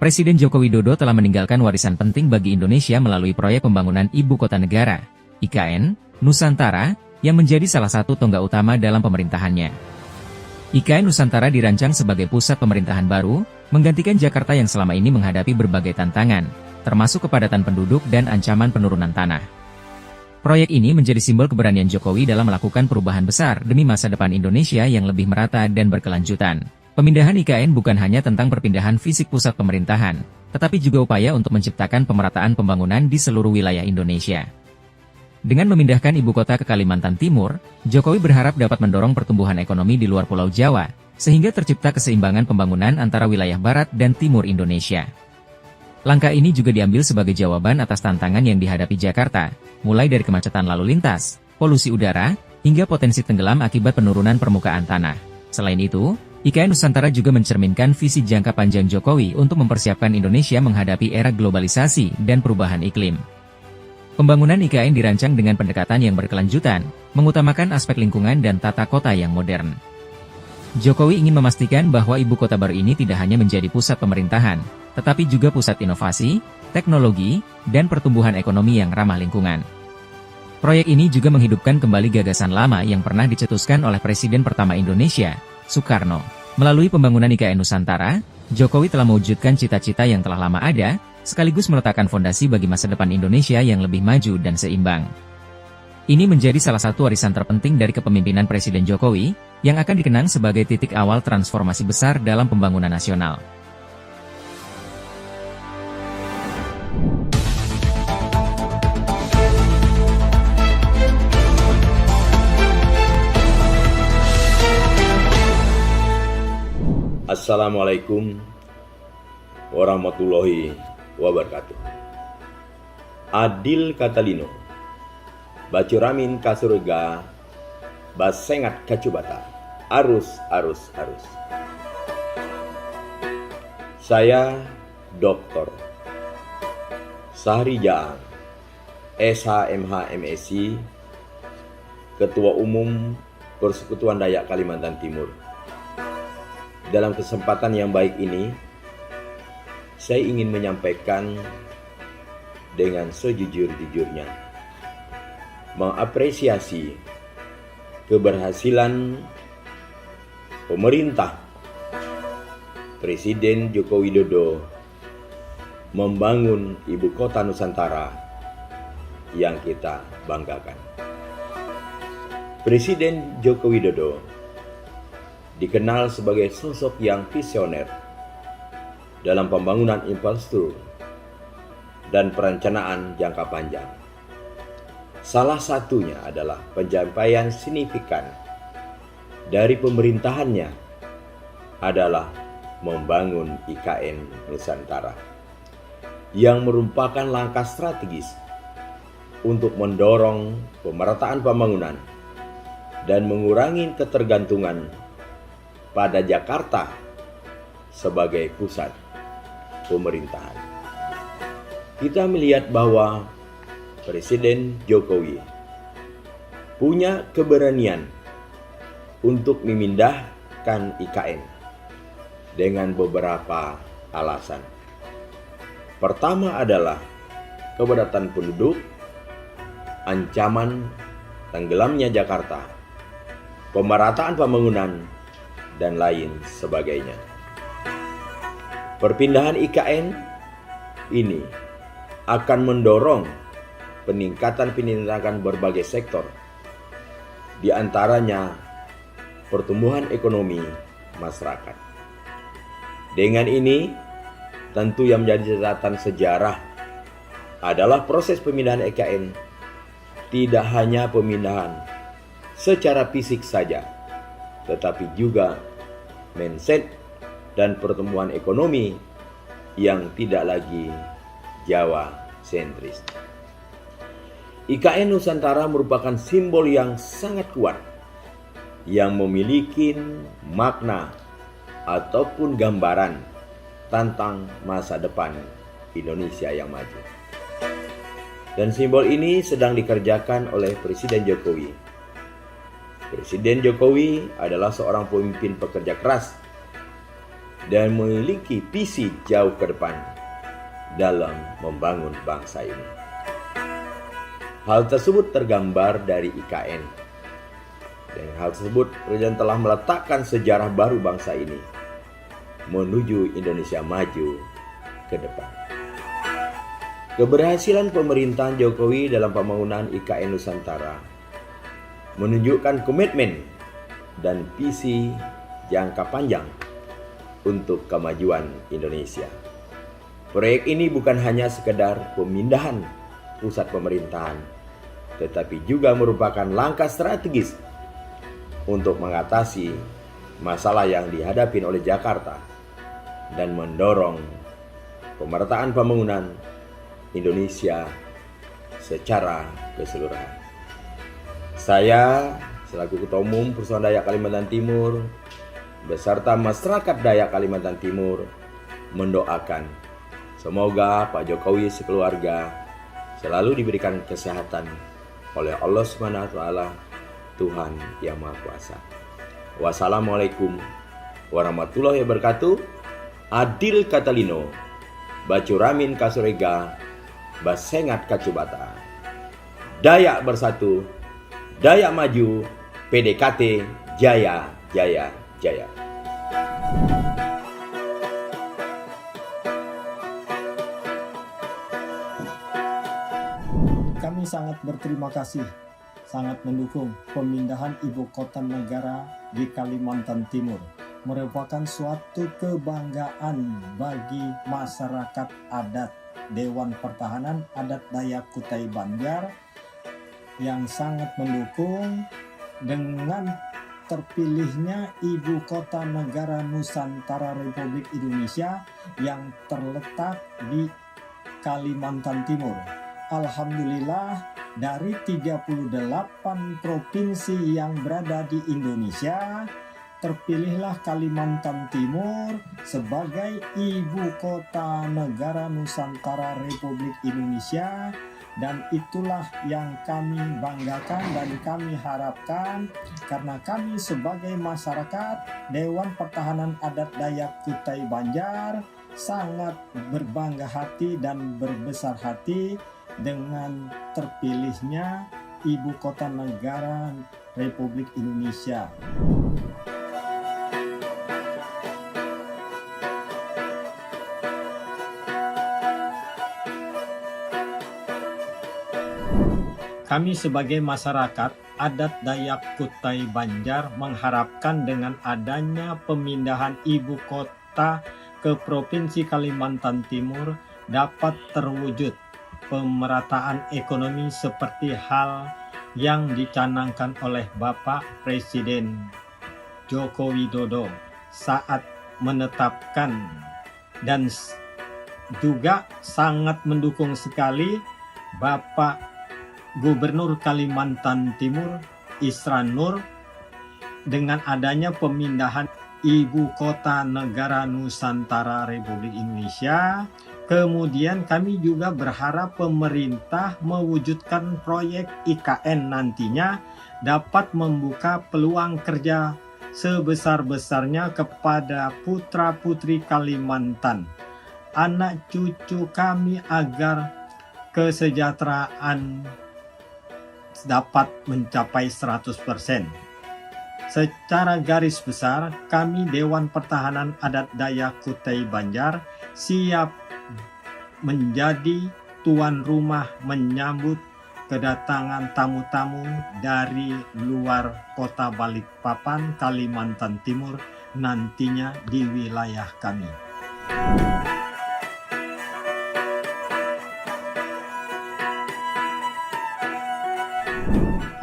Presiden Joko Widodo telah meninggalkan warisan penting bagi Indonesia melalui proyek pembangunan Ibu Kota Negara, IKN, Nusantara, yang menjadi salah satu tonggak utama dalam pemerintahannya. IKN Nusantara dirancang sebagai pusat pemerintahan baru, menggantikan Jakarta yang selama ini menghadapi berbagai tantangan, termasuk kepadatan penduduk dan ancaman penurunan tanah. Proyek ini menjadi simbol keberanian Jokowi dalam melakukan perubahan besar demi masa depan Indonesia yang lebih merata dan berkelanjutan. Pemindahan IKN bukan hanya tentang perpindahan fisik pusat pemerintahan, tetapi juga upaya untuk menciptakan pemerataan pembangunan di seluruh wilayah Indonesia. Dengan memindahkan ibu kota ke Kalimantan Timur, Jokowi berharap dapat mendorong pertumbuhan ekonomi di luar Pulau Jawa, sehingga tercipta keseimbangan pembangunan antara wilayah barat dan timur Indonesia. Langkah ini juga diambil sebagai jawaban atas tantangan yang dihadapi Jakarta, mulai dari kemacetan lalu lintas, polusi udara, hingga potensi tenggelam akibat penurunan permukaan tanah. Selain itu, IKN Nusantara juga mencerminkan visi jangka panjang Jokowi untuk mempersiapkan Indonesia menghadapi era globalisasi dan perubahan iklim. Pembangunan IKN dirancang dengan pendekatan yang berkelanjutan, mengutamakan aspek lingkungan dan tata kota yang modern. Jokowi ingin memastikan bahwa ibu kota baru ini tidak hanya menjadi pusat pemerintahan, tetapi juga pusat inovasi, teknologi, dan pertumbuhan ekonomi yang ramah lingkungan. Proyek ini juga menghidupkan kembali gagasan lama yang pernah dicetuskan oleh Presiden pertama Indonesia, Soekarno. Melalui pembangunan IKN Nusantara, Jokowi telah mewujudkan cita-cita yang telah lama ada, sekaligus meletakkan fondasi bagi masa depan Indonesia yang lebih maju dan seimbang. Ini menjadi salah satu warisan terpenting dari kepemimpinan Presiden Jokowi, yang akan dikenang sebagai titik awal transformasi besar dalam pembangunan nasional. Assalamualaikum warahmatullahi wabarakatuh. Adil Katalino, Bacuramin kasurga, basengat kacubata, arus. Saya Dr. Sahri Jaang, SHMH MSc, Ketua Umum Persekutuan Dayak Kalimantan Timur. Dalam kesempatan yang baik ini, saya ingin menyampaikan dengan sejujur-jujurnya, mengapresiasi keberhasilan pemerintah Presiden Joko Widodo membangun ibu kota Nusantara yang kita banggakan. Presiden Joko Widodo dikenal sebagai sosok yang visioner dalam pembangunan infrastruktur dan perencanaan jangka panjang. Salah satunya adalah pencapaian signifikan dari pemerintahannya adalah membangun IKN Nusantara, yang merupakan langkah strategis untuk mendorong pemerataan pembangunan dan mengurangi ketergantungan pada Jakarta sebagai pusat pemerintahan. Kita melihat bahwa Presiden Jokowi punya keberanian untuk memindahkan IKN dengan beberapa alasan. Pertama adalah kepadatan penduduk, ancaman tenggelamnya Jakarta, pemerataan pembangunan, dan lain sebagainya. Perpindahan IKN ini akan mendorong peningkatan berbagai sektor, di antaranya pertumbuhan ekonomi masyarakat. Dengan ini, tentu yang menjadi catatan sejarah adalah proses pemindahan IKN tidak hanya pemindahan secara fisik saja, tetapi juga mindset dan pertumbuhan ekonomi yang tidak lagi Jawa sentris. IKN Nusantara merupakan simbol yang sangat kuat yang memiliki makna ataupun gambaran tentang masa depan Indonesia yang maju. Dan simbol ini sedang dikerjakan oleh Presiden Jokowi. Presiden Jokowi adalah seorang pemimpin pekerja keras dan memiliki visi jauh ke depan dalam membangun bangsa ini. Hal tersebut tergambar dari IKN. Dan hal tersebut, Presiden telah meletakkan sejarah baru bangsa ini menuju Indonesia maju ke depan. Keberhasilan pemerintahan Jokowi dalam pembangunan IKN Nusantara menunjukkan komitmen dan visi jangka panjang untuk kemajuan Indonesia. Proyek ini bukan hanya sekedar pemindahan pusat pemerintahan, tetapi juga merupakan langkah strategis untuk mengatasi masalah yang dihadapi oleh Jakarta dan mendorong pemerataan pembangunan Indonesia secara keseluruhan. Saya selaku Ketua Umum Persatuan Dayak Kalimantan Timur beserta masyarakat Dayak Kalimantan Timur mendoakan semoga Pak Jokowi sekeluarga selalu diberikan kesehatan oleh Allah Subhanahu wa taala, Tuhan Yang Maha Kuasa. Wassalamualaikum warahmatullahi wabarakatuh. Adil Katalino, Bacuramin Kasurega, Basengat Kacubata. Dayak bersatu, Dayak maju, PDKT Jaya Jaya Jaya. Kami sangat berterima kasih, sangat mendukung pemindahan ibu kota negara di Kalimantan Timur. Merupakan suatu kebanggaan bagi masyarakat adat Dewan Pertahanan Adat Dayak Kutai Banjar yang sangat mendukung dengan terpilihnya ibu kota negara Nusantara Republik Indonesia yang terletak di Kalimantan Timur. Alhamdulillah, dari 38 provinsi yang berada di Indonesia, terpilihlah Kalimantan Timur sebagai ibu kota negara Nusantara Republik Indonesia, dan itulah yang kami banggakan dan kami harapkan, karena kami sebagai masyarakat Dewan Pertahanan Adat Dayak Kutai Banjar sangat berbangga hati dan berbesar hati dengan terpilihnya ibu kota negara Republik Indonesia. Kami sebagai masyarakat adat Dayak Kutai Banjar mengharapkan dengan adanya pemindahan ibu kota ke Provinsi Kalimantan Timur dapat terwujud pemerataan ekonomi seperti hal yang dicanangkan oleh Bapak Presiden Joko Widodo saat menetapkan, dan juga sangat mendukung sekali Bapak Gubernur Kalimantan Timur Isran Nur dengan adanya pemindahan ibu kota negara Nusantara Republik Indonesia. Kemudian kami juga berharap pemerintah mewujudkan proyek IKN nantinya dapat membuka peluang kerja sebesar-besarnya kepada putra-putri Kalimantan, anak cucu kami, agar kesejahteraan dapat mencapai 100%. Secara garis besar, kami Dewan Pertahanan Adat Dayak Kutai Banjar siap menjadi tuan rumah menyambut kedatangan tamu-tamu dari luar kota Balikpapan, Kalimantan Timur nantinya di wilayah kami.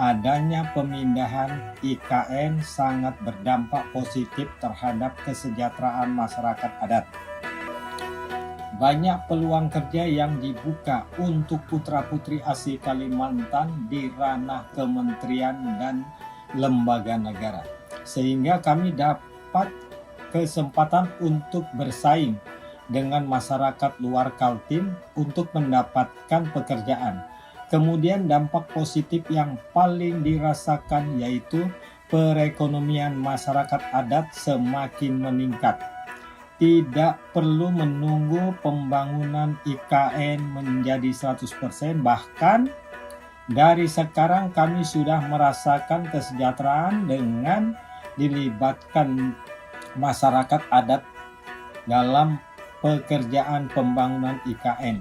Adanya pemindahan IKN sangat berdampak positif terhadap kesejahteraan masyarakat adat. Banyak peluang kerja yang dibuka untuk putra-putri asli Kalimantan di ranah kementerian dan lembaga negara, sehingga kami dapat kesempatan untuk bersaing dengan masyarakat luar Kaltim untuk mendapatkan pekerjaan. Kemudian dampak positif yang paling dirasakan yaitu perekonomian masyarakat adat semakin meningkat. tidak perlu menunggu pembangunan IKN menjadi 100%, bahkan dari sekarang kami sudah merasakan kesejahteraan dengan dilibatkan masyarakat adat dalam pekerjaan pembangunan IKN.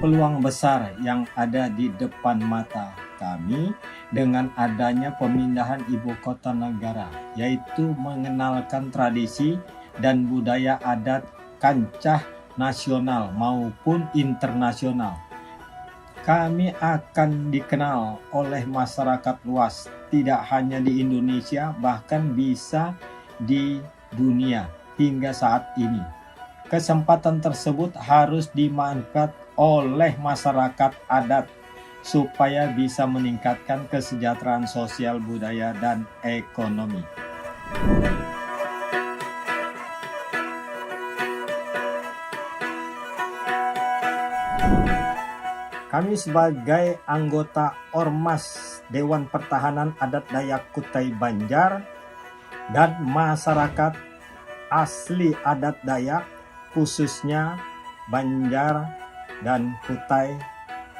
Peluang besar yang ada di depan mata kami dengan adanya pemindahan ibu kota negara, yaitu mengenalkan tradisi dan budaya adat kancah nasional maupun internasional. Kami akan dikenal oleh masyarakat luas, tidak hanya di Indonesia, bahkan bisa di dunia hingga saat ini. Kesempatan tersebut harus dimanfaatkan oleh masyarakat adat supaya bisa meningkatkan kesejahteraan sosial, budaya, dan ekonomi. Kami sebagai anggota Ormas Dewan Pertahanan Adat Dayak Kutai Banjar dan masyarakat asli adat Dayak, khususnya Banjar dan Kutai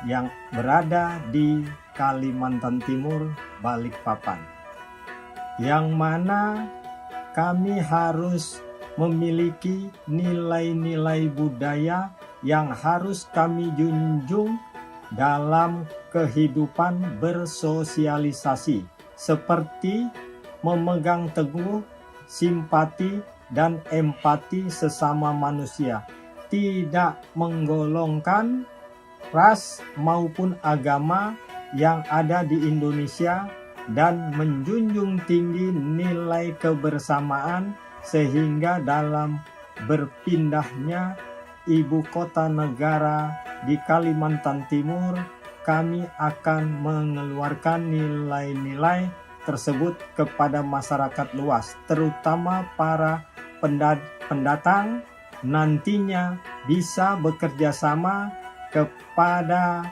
yang berada di Kalimantan Timur, Balikpapan, yang mana kami harus memiliki nilai-nilai budaya yang harus kami junjung dalam kehidupan bersosialisasi, seperti memegang teguh simpati dan empati sesama manusia, tidak menggolongkan ras maupun agama yang ada di Indonesia, dan menjunjung tinggi nilai kebersamaan sehingga dalam berpindahnya ibu kota negara di Kalimantan Timur, kami akan mengeluarkan nilai-nilai tersebut kepada masyarakat luas, terutama para pendatang nantinya bisa bekerja sama kepada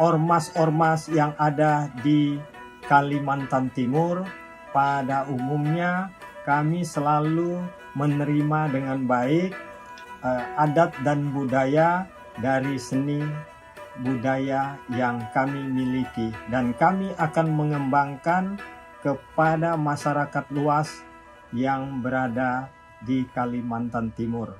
ormas-ormas yang ada di Kalimantan Timur. Pada umumnya kami selalu menerima dengan baik adat dan budaya dari seni budaya yang kami miliki, dan kami akan mengembangkan kepada masyarakat luas yang berada di Kalimantan Timur.